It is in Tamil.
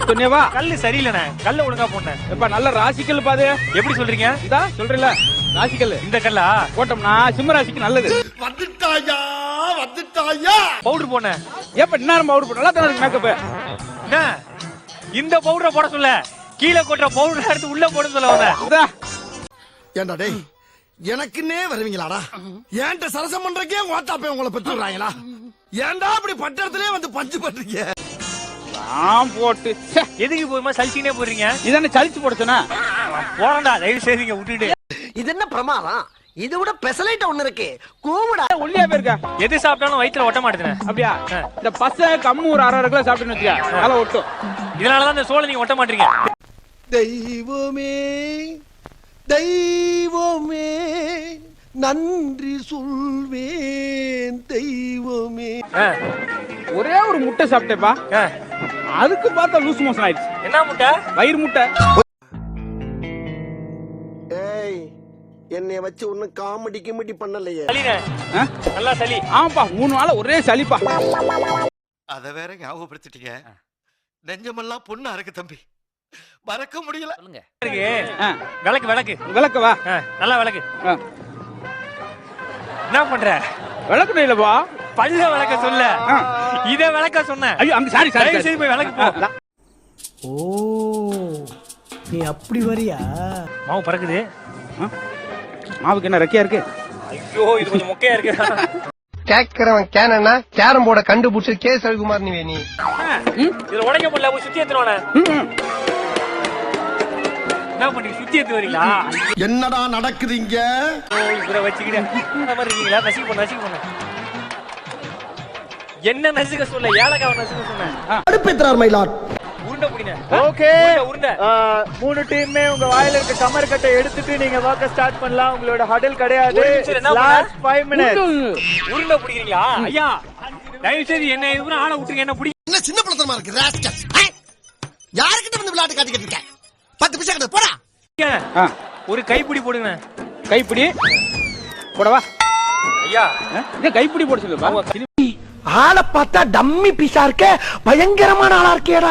சொன்னேவா? கல்லு சரியில்லைண்ணே, கல்ல ஒழுங்கா போட்டேன். எப்ப நல்ல ராசிக்கல் பாது. எப்படி சொல்றீங்க? இதா சொல்றல ராசிக்கல் இந்த கல்லா போட்டோம்னா சிம்ம ராசிக்கு நல்லது. வந்துட்டாயா வந்துட்டாயா. பவுடர் போனேன். ஏப்ப இன்னும் பவுடர் போட்டு நல்லா தானே இருக்கு மேக்கப். என்ன இந்த பவுடரை போட சொல்ல, கீழே கொட்டுற பவுடர் எடுத்து உள்ள போட சொல்ல வந்த. ஏண்டா டேய், எனக்குன்னே வருவீங்களாடா? ஏன்ட்ட சரசம் பண்றக்கே ஓட்டாப்பே உங்களை பெற்று விடுறாங்களா? ஏன்டா அப்படி பட்டத்திலே வந்து பஞ்சு பண்றீங்க? நான் போட்டு எதுக்கு போயுமா சலிச்சுனே போடுறீங்க? இதானே சலிச்சு போட சொன்னா? போறண்டா தயவு செய்தீங்க விட்டுட்டு. இது என்ன பிரமாதம்? இதை விட பெசலைட் ஒண்ணு இருக்கு, கூவுடா. ஒல்லியா போயிருக்கா? எது சாப்பிட்டாலும் வயித்துல ஒட்ட மாட்டேதுண்ணே. அப்படியா? இந்த பச கம்மு ஒரு 6 கிலோ சாப்பிட்டுன்னு வச்சுக்க, நல்லா ஒட்டும். இதனாலதான் இந்த சோளை நீங்க ஒட்ட மாட்டீங்க. தெய்வமே தெய்வமே நன்றி சொல்வேன் தெய்வமே. ஒரே ஒரு முட்டை சாப்பிட்டேப்பா, அதுக்கு பார்த்தா லூஸ் மோஷன் ஆயிடுச்சு. என்ன முட்டை? வயிறு முட்டை. ஏய், என்னைய வச்சு ஒன்னும் காமெடி கிமெடி பண்ணலையே. சளிண்ணே, நல்லா சளி. ஆமாப்பா, 3 நாள் ஒரே சளிப்பா. அத வேற ஞாபகப்படுத்திட்டீங்க. நெஞ்சமெல்லாம் பொண்ணு அறக்கு தம்பி, மறக்க முடியல. சொல்லுங்க. விளக்கு விளக்கு விளக்கவா? நல்லா விளக்கு. என்ன பண்ற? விளக்கணும் இல்லப்பா, பல்ல விளக்க சொல்ல, இத விளக்க சொன்ன. ஐயோ அங்க சாரி சாரி சரி போய் விளக்கு போ. ஓ, நீ அப்படி வரியா? மாவு பறக்குது. மாவுக்கு என்ன ரெக்கையா இருக்கு? ஐயோ இது கொஞ்சம் மொக்கையா இருக்கு. கேக்குறவன் கேனா கேரம் போர்ட கண்டுபிடிச்சு கே சவிகுமார் நீ வேணி இதுல உடைக்க முடியல, போய் சுத்தி ஏத்துறோனே. என்ன பண்ணி சுத்தி ஏத்து வரீங்களா? என்னடா நடக்குது இங்க? இவரை வச்சுக்கிட்டு அந்த மாதிரி இருக்கீங்களா? நசுக்கி போன என்ன நசுக்க சொல்ல, ஏலக்காவை நசுக்க சொன்னேன். அடுப்பேத்துறார் மயிலாட். உருண்டை புடிங்க. ஓகே, உருண்டை. 3 டீமுமே உங்க வாயில இருக்க கமர் கட்டை எடுத்துட்டு நீங்க வாக்க ஸ்டார்ட் பண்ணலாம். உங்களோட ஹடல் கிடையாது. ஒரு நிமிஷம் என்ன லாஸ்ட் 5 மினிட்ஸ். உருண்டை பிடிக்கிறீங்களா? ஐயா தயவு செய்து என்ன இதுக்கு ஆளை விட்டுருங்க. என்ன பிடி. என்ன சின்ன பழத்தனமா இருக்கு ராஸ்கல். யாருக்கிட்ட வந்து விளையாட்டு காட்டிக்கிட்டு இருக்க? 10 பைசா கிட்ட போடா. ஒரு கைப்பிடி போடுங்க. கைப்பிடி போடவா? ஐயா இந்த கைப்பிடி போட சொல்லுப்பா. ஆளை பார்த்தா டம்மி பீஸா இருக்க, பயங்கரமான ஆளா இருக்கேடா.